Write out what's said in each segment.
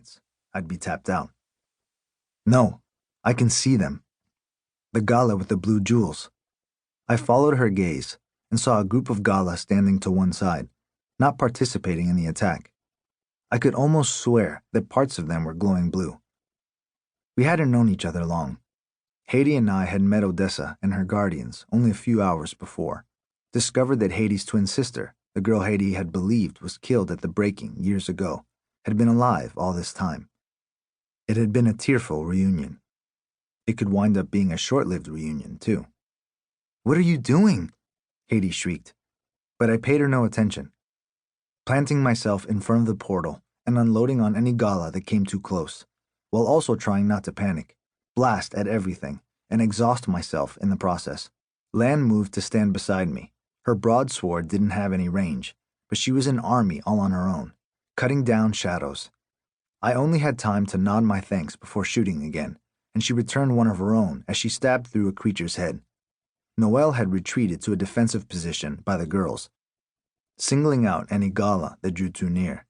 minutes, I'd be tapped out. No, I can see them. The gala with the blue jewels. I followed her gaze and saw a group of gala standing to one side, not participating in the attack. I could almost swear that parts of them were glowing blue. We hadn't known each other long. Haidee and I had met Odessa and her guardians only a few hours before, discovered that Haidee's twin sister, the girl Haidee had believed was killed at the breaking years ago, had been alive all this time. It had been a tearful reunion. It could wind up being a short-lived reunion, too. "What are you doing?" Haidee shrieked, but I paid her no attention, planting myself in front of the portal and unloading on any gala that came too close, while also trying not to panic, blast at everything, and exhaust myself in the process. Lan moved to stand beside me. Her broadsword didn't have any range, but she was an army all on her own, cutting down shadows. I only had time to nod my thanks before shooting again, and she returned one of her own as she stabbed through a creature's head. Noelle had retreated to a defensive position by the girls, singling out any gala that drew too near.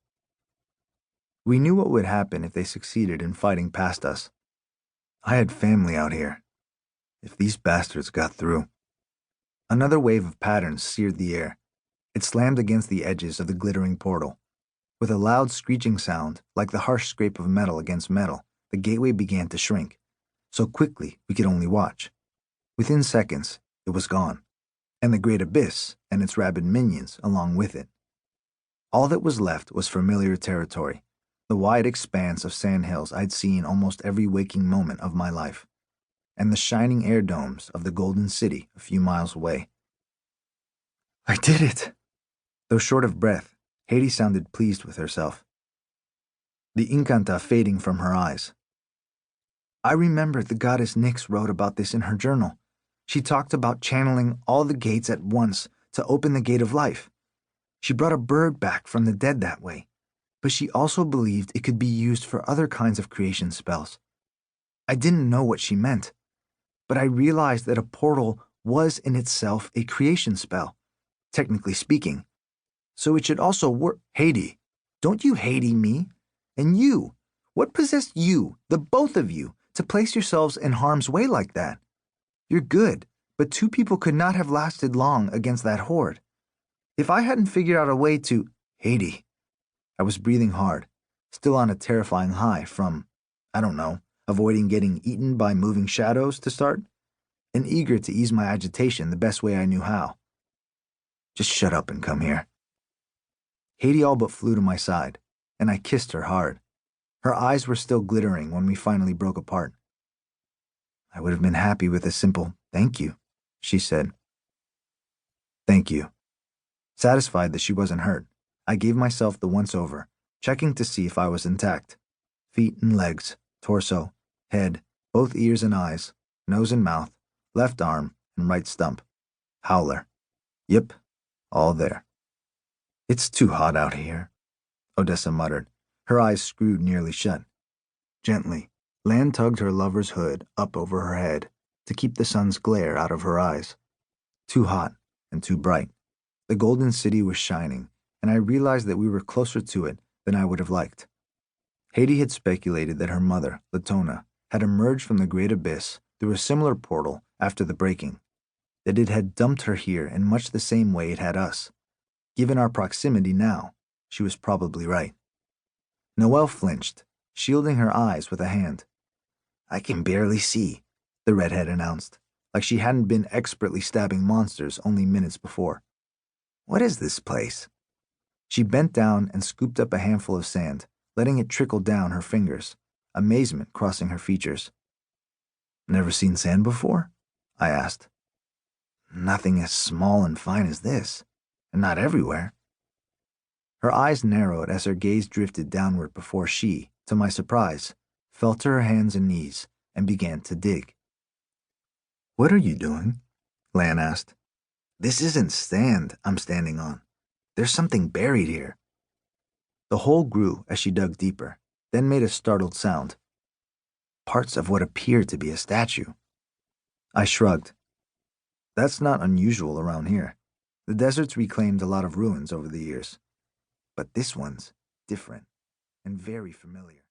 We knew what would happen if they succeeded in fighting past us. I had family out here. If these bastards got through. Another wave of patterns seared the air. It slammed against the edges of the glittering portal. With a loud screeching sound, like the harsh scrape of metal against metal, the gateway began to shrink, so quickly we could only watch. Within seconds, it was gone, and the great abyss and its rabid minions along with it. All that was left was familiar territory, the wide expanse of sandhills I'd seen almost every waking moment of my life, and the shining air domes of the Golden City a few miles away. I did it! Though short of breath, Haidee sounded pleased with herself, the incanta fading from her eyes. I remembered the goddess Nyx wrote about this in her journal. She talked about channeling all the gates at once to open the gate of life. She brought a bird back from the dead that way, but she also believed it could be used for other kinds of creation spells. I didn't know what she meant, but I realized that a portal was in itself a creation spell, technically speaking. So it should also work. Haidee, don't you Haidee me? And you, what possessed you, the both of you, to place yourselves in harm's way like that? You're good, but two people could not have lasted long against that horde. If I hadn't figured out a way to... Haidee. I was breathing hard, still on a terrifying high from, I don't know, avoiding getting eaten by moving shadows to start, and eager to ease my agitation the best way I knew how. Just shut up and come here. Haidee all but flew to my side, and I kissed her hard. Her eyes were still glittering when we finally broke apart. I would have been happy with a simple thank you, she said. Thank you. Satisfied that she wasn't hurt, I gave myself the once-over, checking to see if I was intact. Feet and legs, torso, head, both ears and eyes, nose and mouth, left arm, and right stump. Howler. Yep, all there. It's too hot out here, Odessa muttered, her eyes screwed nearly shut. Gently, Lan tugged her lover's hood up over her head to keep the sun's glare out of her eyes. Too hot and too bright. The Golden City was shining, and I realized that we were closer to it than I would have liked. Haidee had speculated that her mother, Latona, had emerged from the great abyss through a similar portal after the breaking, that it had dumped her here in much the same way it had us. Given our proximity now, she was probably right. Noelle flinched, shielding her eyes with a hand. I can barely see, the redhead announced, like she hadn't been expertly stabbing monsters only minutes before. What is this place? She bent down and scooped up a handful of sand, letting it trickle down her fingers, amazement crossing her features. Never seen sand before? I asked. Nothing as small and fine as this, and not everywhere. Her eyes narrowed as her gaze drifted downward before she, to my surprise, fell to her hands and knees and began to dig. What are you doing? Lan asked. This isn't sand I'm standing on. There's something buried here. The hole grew as she dug deeper, then made a startled sound. Parts of what appeared to be a statue. I shrugged. That's not unusual around here. The desert's reclaimed a lot of ruins over the years. But this one's different and very familiar.